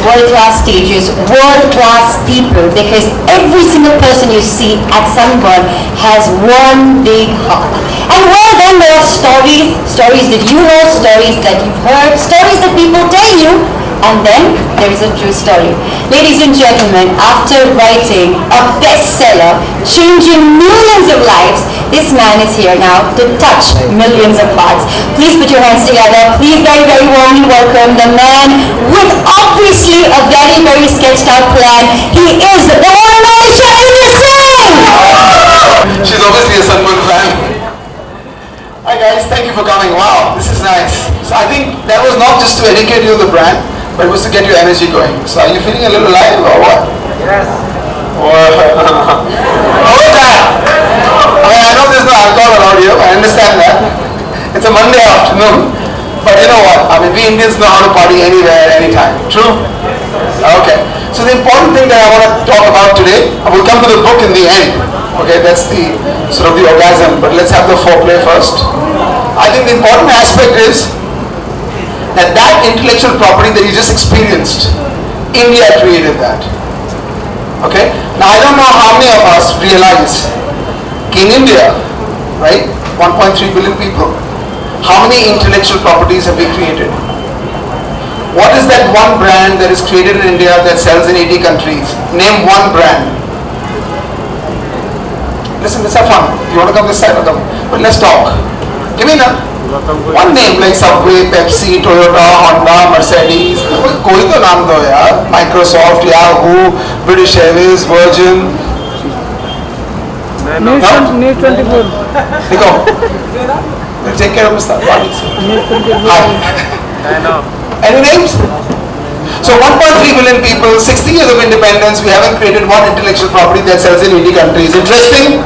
world-class stages, world-class people, because every single person you see at Sunburn has one big heart. And well, then there are stories that you know, stories that you've heard, stories that people tell you, and then there is a true story. Ladies and gentlemen, after writing a bestseller, changing millions of lives, this man is here now to touch millions of hearts. Please put your hands together. Please very, very warmly welcome the man with obviously a very, very sketched out plan. He is the one and only Chandra Singh! She's obviously a Sunburn fan. Hi guys, thank you for coming. Wow, this is nice. So I think that was not just to educate you of the brand, but it was to get your energy going. So are you feeling a little alive or what? Yes. What was that? I mean, I know there's no alcohol around here. I understand that. It's a Monday afternoon. But you know what? I mean, we Indians know how to party anywhere, anytime. True? Okay. So the important thing that I want to talk about today, I will come to the book in the end. Okay, that's the sort of the orgasm. But let's have the foreplay first. I think the important aspect is that intellectual property that you just experienced, India created that. Okay? Now I don't know how many of us realize in India, right, 1.3 billion people, how many intellectual properties have we created? What is that one brand that is created in India that sells in 80 countries? Name one brand. Listen, let's have fun. You want to come this side or come? But let's talk. Give me one name like Subway, Pepsi, Toyota, Honda, Mercedes. कोई तो नाम दो यार. Microsoft, Yahoo, British Airways, Virgin. News 24. देखो. We'll take care of Mr. Hi. I know. Any names? So 1.3 billion people, 60 years of independence, we haven't created one intellectual property that sells in 80 countries. Interesting?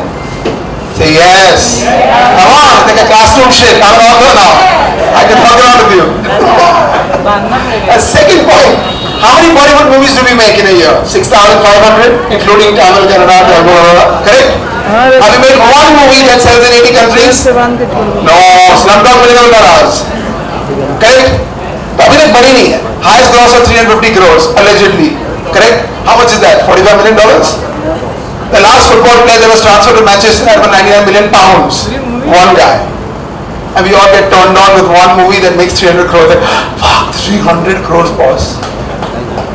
Say yes. Come on, it's like a classroom shit. I'm an author now. I can fuck around with you. A second point, how many Bollywood movies do we make in a year? 6,500, including Tamil, Kannada, Telugu, correct? Have we made one movie that sells in 80 countries? No, Slumdog Millionaires. Correct? तो अभी तक बनी नहीं है. Highest gross of 350 crores allegedly. Correct? How much is that? $45 million? The last football player that was transferred to Manchester had 99 million pounds. One guy. And we all get turned on with one movie that makes 300 crores. Like, fuck, 300 crores, boss.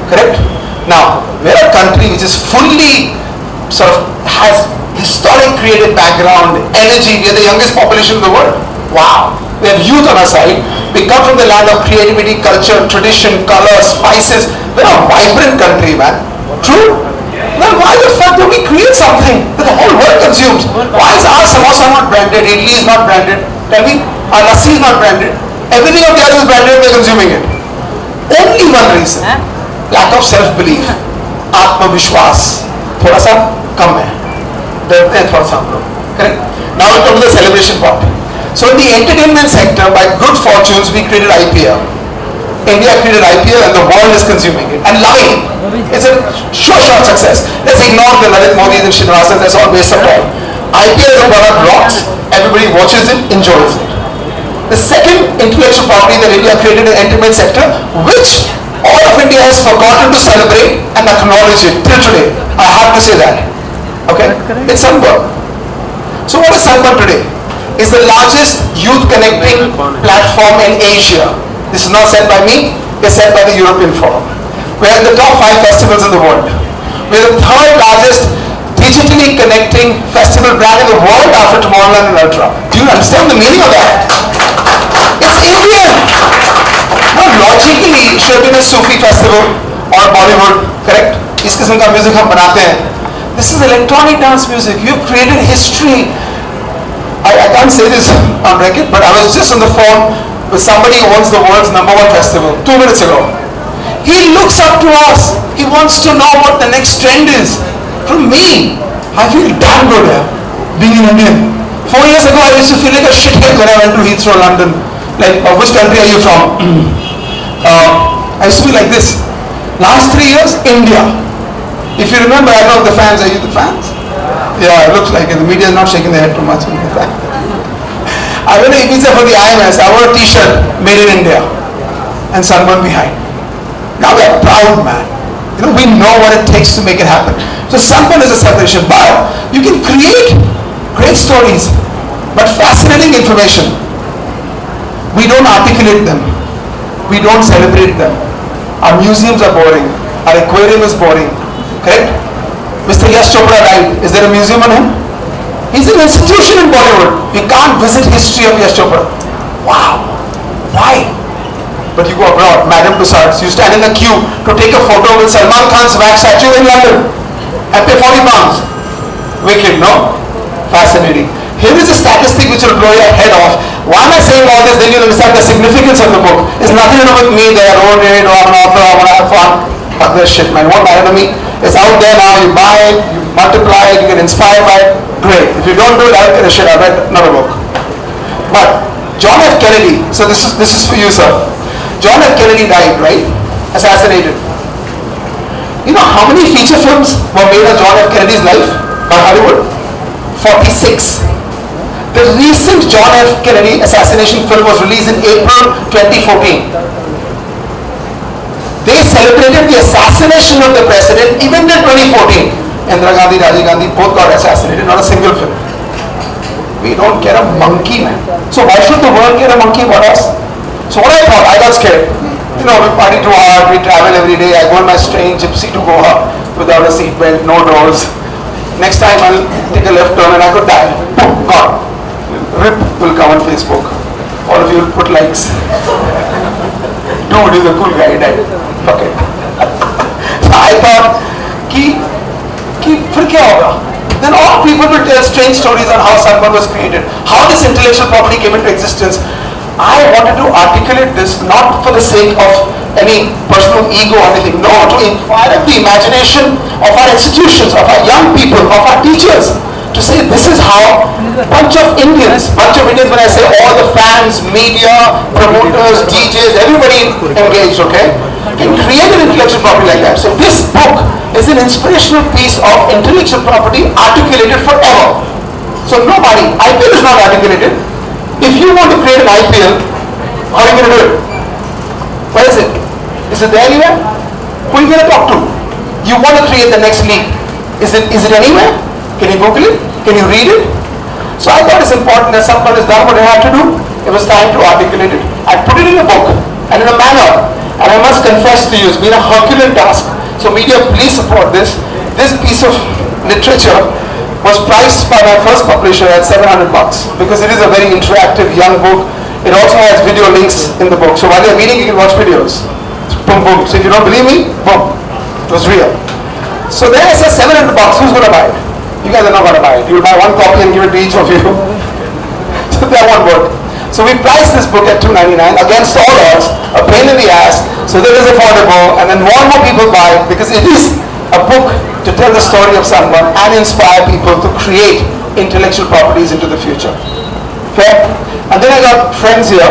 Correct? Now, we're a country which is fully sort of has historic creative background, energy. We are the youngest population in the world. Wow. We have youth on our side. We come from the land of creativity, culture, tradition, color, spices. We're a vibrant country, man. True? Then why the fuck do we create something that the whole world consumes? Why is our samosa not branded? Idli is not branded. Tell me, our lassi is not branded. Everything of theirs is branded, we're consuming it. Only one reason. Lack of self-belief. Atma-vishwas. थोड़ा सा कम है. डरते हैं थोड़ा सा हम लोग. Correct? Now we come to the celebration part. So in the entertainment sector, by good fortunes, we created IPL. India created IPL and the world is consuming it and loving it. It's a sure success. Let's ignore the Lalit Modis and Srinivasas, that's all based upon. IPL as a product rocks, everybody watches it, enjoys it. The second intellectual property that India created in the entertainment sector, which all of India has forgotten to celebrate and acknowledge it till today. I have to say that. Okay? It's Sunburn. So what is Sunburn today? It's the largest youth connecting platform in Asia. This is not said by me, it's said by the European Forum. We're in the top 5 festivals in the world. We're the third largest digitally connecting festival brand in the world after Tomorrowland and Ultra. Do you understand the meaning of that? It's Indian. Now logically, it should have been a Sufi festival or Bollywood, correct? इस किस्म का music हम बनाते हैं. This is electronic dance music. You've created history. I can't say this on record, but I was just on the phone with somebody who owns the world's #1 festival 2 minutes ago. He looks up to us. He wants to know what the next trend is. From me, I feel damn good being an Indian. 4 years ago, I used to feel like a shithead when I went to Heathrow, London. Like, which country are you from? I used to be like this. Last 3 years, India. If you remember, I know the fans. Are you the fans? Yeah, it looks like it. The media is not shaking their head too much. I went to Ibiza for the IMS. I wore a t-shirt made in India and Sunburn behind. Now we are proud, man. We know what it takes to make it happen. So Sunburn is a separation, but you can create great stories, but fascinating information. We don't articulate them. We don't celebrate them. Our museums are boring. Our aquarium is boring. Correct? Mr. Yash Chopra died. Is there a museum on him? He's an institution in Bollywood. We can't visit history of Yash Chopra. Wow. Why? But you go abroad. Madame Tussauds, you stand in a queue to take a photo with Salman Khan's wax statue in London and pay 40 pounds. Wicked, no? Fascinating. Here is a statistic which will blow your head off. Why am I saying all this? Then you'll understand the significance of the book. It's nothing to do with me that I wrote it or I'm an author, I want to have fun. Fuck this shit, man. Won't matter to me. It's out there now. You buy it, you multiply it, you get inspired by it. Great. If you don't do it, I don't get a shit. I'll write another book. But John F. Kennedy. So this is for you, sir. John F. Kennedy died, right? Assassinated. You know how many feature films were made of John F. Kennedy's life by Hollywood? 46. The recent John F. Kennedy assassination film was released in April 2014. They celebrated the assassination of the president even in 2014. Indira Gandhi, Rajiv Gandhi both got assassinated, not a single film. We don't care a monkey, man. So why should the world care a monkey about us? So what I thought, I got scared. We party too hard, we travel every day. I go on my strange gypsy to Goa without a seatbelt, no doors. Next time I'll take a left turn and I could die. Boom, gone. RIP will come on Facebook. All of you will put likes. Dude, he's a cool guy, he died. Fuck it. So I thought, फिर क्या होगा? Then all people will tell strange stories on how Sunburn was created, how this intellectual property came into existence. I wanted to articulate this not for the sake of any personal ego or anything, no, to inquire the imagination of our institutions, of our young people, of our teachers, to say this is how bunch of Indians when I say all the fans, media, promoters, DJs, everybody engaged, okay, can create an intellectual property like that. So this book is an inspirational piece of intellectual property articulated forever. So nobody, IPL is not articulated. If you want to create an IPL, how are you going to do it? Where is it? Is it there anywhere? Who are you going to talk to? You want to create the next league. Is it anywhere? Can you Google it? Can you read it? So I thought it's important that Sunburn has done what it had to do. It was time to articulate it. I put it in a book and in a manner. And I must confess to you, it's been a Herculean task. So media, please support this. This piece of literature was priced by my first publisher at $700 because it is a very interactive young book. It also has video links in the book. So while you're reading, you can watch videos. Boom, boom. So if you don't believe me, boom. It was real. So then I said $700. Who's going to buy it? You guys are not going to buy it. You'll buy one copy and give it to each of you. So that won't work. So we priced this book at $2.99 against all odds, a pain in the ass, so that it's affordable, and then more and more people buy it because it is a book to tell the story of Sunburn and inspire people to create intellectual properties into the future. Okay? And then I got friends here.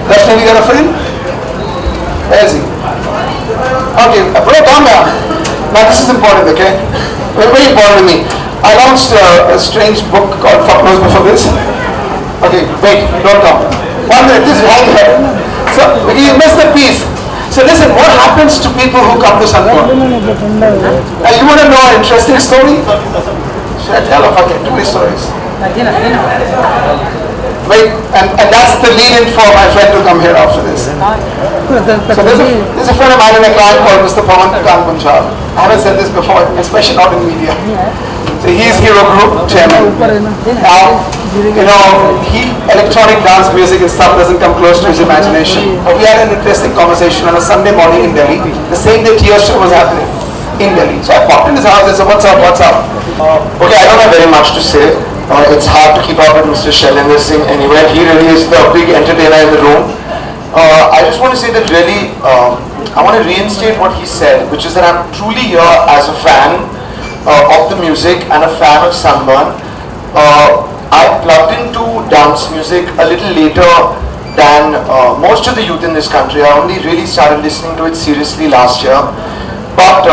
Rashmi, you got a friend? Where is he? Okay, put it down now. Now this is important, okay? Very, very important to me. I launched a strange book called Fuck Knows before this. Okay, wait, don't come. 1 minute, this is hang here. So, you missed the piece. So listen, what happens to people who come to Sunburn? Now you want to know an interesting story? Should I tell or fuck it? Too many stories. Wait, and that's the lead-in for my friend to come here after this. So there's a friend of mine in a client called Mr. Pawan Khan Punjab. I haven't said this before, especially not in media. So he's Hero Group chairman. Now, electronic dance music and stuff doesn't come close to his imagination. But we had an interesting conversation on a Sunday morning in Delhi. The same day Tear Show was happening in Delhi. So I popped in his house and said, what's up? Okay, I don't have very much to say. It's hard to keep up with Mr. Shailendra Singh anywhere. He really is the big entertainer in the room. I just want to say that really, I want to reinstate what he said, which is that I'm truly here as a fan of the music and a fan of Sunburn. I plugged into dance music a little later than most of the youth in this country. I only really started listening to it seriously last year. But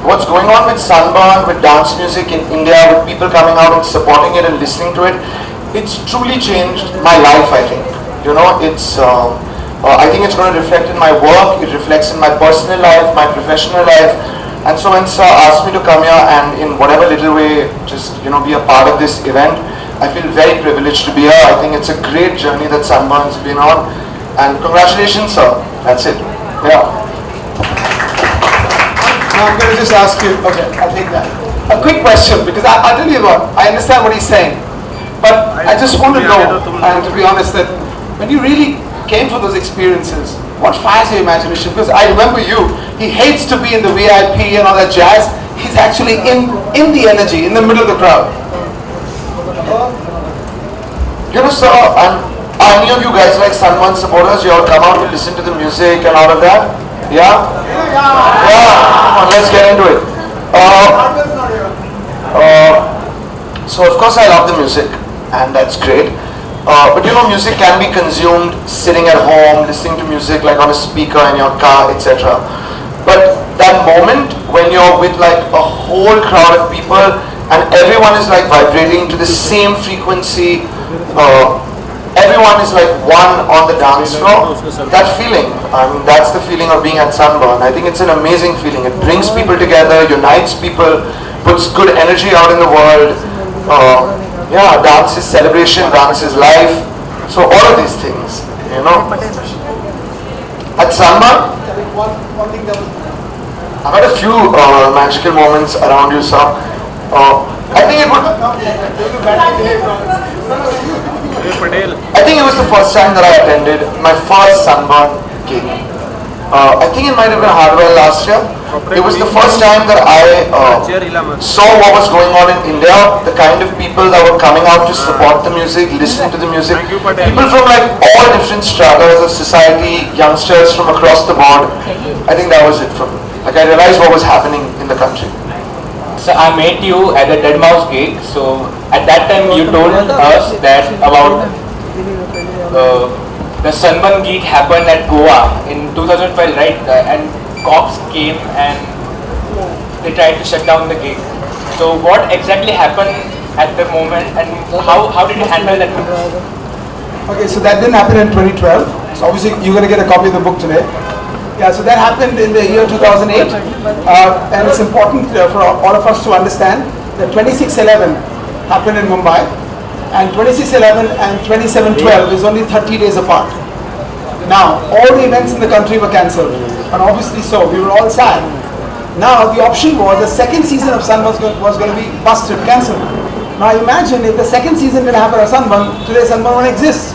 what's going on with Sunburn, with dance music in India, with people coming out and supporting it and listening to it, it's truly changed my life, I think. It's I think it's going to reflect in my work, it reflects in my personal life, my professional life. And so when Sir asked me to come here and in whatever little way just be a part of this event, I feel very privileged to be here. I think it's a great journey that Sunburn's been on. And congratulations, sir. That's it. Yeah. Now I'm going to just ask you, okay, I'll take that. A quick question, because I'll tell you what, I understand what he's saying. But I just want to know, and to be honest, that when you really came for those experiences, what fires your imagination? Because I remember you, he hates to be in the VIP and all that jazz. He's actually in the energy, in the middle of the crowd. Sir, are any of you guys like Sunburn supporters? You all come out to listen to the music and all of that? Yeah? Come on, let's get into it. So of course I love the music, and that's great. But music can be consumed sitting at home, listening to music like on a speaker in your car, etc. But that moment when you're with like a whole crowd of people and everyone is like vibrating to the same frequency, everyone is like one on the dance floor, that feeling, that's the feeling of being at Sunburn. I think it's an amazing feeling. It brings people together, unites people, puts good energy out in the world. Dance is celebration, dance is life. So all of these things, At Sunburn, I've had a few magical moments around you, sir. I think it was the first time that I attended my first Sunburn gig. I think it might have been Hardware last year. It was the first time that I saw what was going on in India, the kind of people that were coming out to support the music, listening to the music. People from like all different stratas of society, youngsters from across the board. I think that was it for me. Like I realized what was happening in the country. So I met you at the Dead Mouse gig. So at that time you told us that about the Sunburn gig happened at Goa in 2012, right? And cops came and they tried to shut down the gig. So what exactly happened at the moment, and how did you handle that? Okay, so that didn't happen in 2012. So obviously you're going to get a copy of the book today. Yeah, so that happened in the year 2008, and it's important for all of us to understand that 26/11 happened in Mumbai, and 26/11 and 27/12 is only 30 days apart. Now, all the events in the country were cancelled, and obviously so, we were all sad. Now, the option was the second season of Sunburn was going to be busted, cancelled. Now, imagine if the second season didn't happen at Sunburn, today Sunburn won't exist.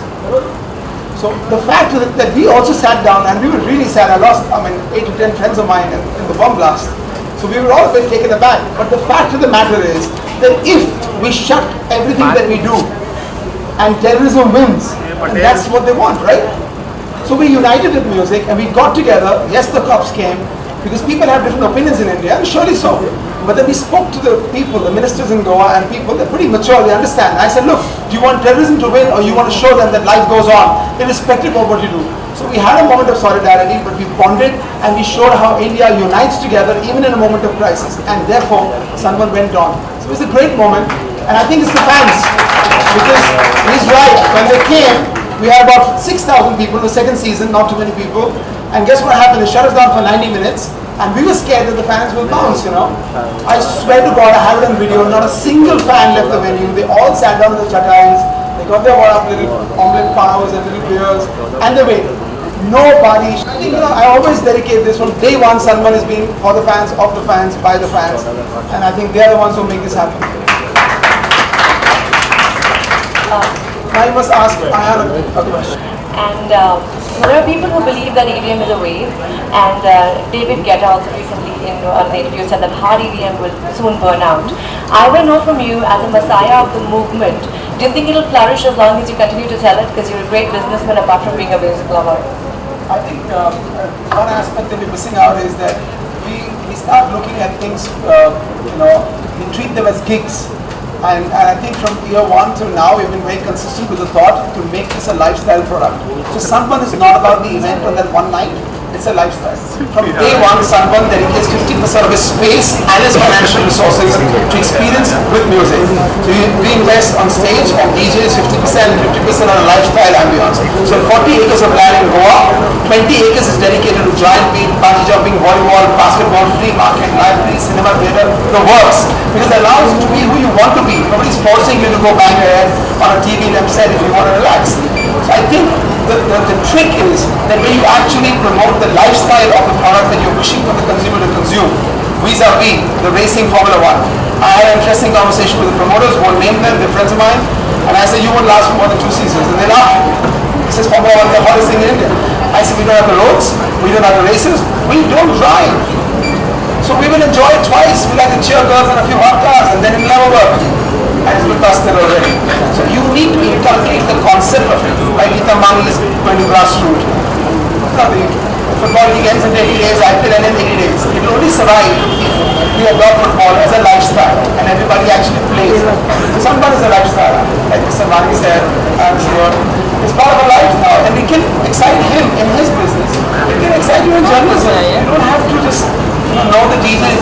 So the fact that we also sat down, and we were really sad. I lost, 8 to 10 friends of mine in the bomb blast. So we were all a bit taken aback. But the fact of the matter is that if we shut everything that we do, and terrorism wins, and that's what they want, right? So we united with music, and we got together. Yes, the cops came, because people have different opinions in India, and surely so. But then we spoke to the people, the ministers in Goa, and people, they're pretty mature, they understand. I said, look, do you want terrorism to win, or you want to show them that life goes on, irrespective of what you do? So we had a moment of solidarity, but we bonded, and we showed how India unites together, even in a moment of crisis. And therefore, Sunburn went on. So it was a great moment, and I think it's the fans. Because he's right, when they came, we had about 6,000 people in the second season, not too many people. And guess what happened? They shut us down for 90 minutes. And we were scared that the fans will bounce, I swear to God, I have it on video. Not a single fan left the venue. They all sat down in the chatais. They got their little omelette powers and little beers. And they waited. Nobody. I think, I always dedicate this from day one. Sunburn has been for the fans, of the fans, by the fans. And I think they're the ones who make this happen. I must ask Ayana a question. And there are people who believe that EDM is a wave, and David Guetta also recently in an interview said that hard EDM will soon burn out. I want to know from you, as a messiah of the movement, do you think it'll flourish as long as you continue to sell it? Because you're a great businessman apart from being a music lover. I think one aspect that we're missing out is that we start looking at things, we treat them as gigs. And I think from year one till now, we've been very consistent with the thought to make this a lifestyle product. So Sunburn is not about the event on that one night, it's a lifestyle. From day one, Sunburn dedicates 50% of his space and his financial resources to experience with music. So we invest on stage and DJs 50%, 50% on lifestyle ambience. So 40 acres of land in Goa, 20 acres is dedicated to giant beat, bungee jumping, volleyball, basketball, free market, library, cinema, theatre, the works. Because it allows you to be who you want to be. Nobody's forcing you to go bang your head on a TV set if you want to relax. So I think the trick is that when you actually promote the lifestyle of the product that you're wishing for the consumer to consume, vis-a-vis the racing Formula One. I had an interesting conversation with the promoters, won't name them, they're friends of mine, and I said, you won't last for more than 2 seasons. And they laughed. He says, Formula One is the hottest thing in India. I said, we don't have the roads, we don't have the races, we don't drive. So we will enjoy it twice. We like the cheer girls and a few hot cars, and then it'll never work. And it's been busted already. So you need to inculcate the concept of it. Like Ethan Mangi is going to grassroots. The football league ends in 80 days, IPL ends in 80 days. It will only survive if we adopt football as a lifestyle and everybody actually plays. So Sunburn is a lifestyle, like Mr. Mangi said, it's part of our life now, and we can excite him in his business. We can excite you in journalism. You don't have to just know the details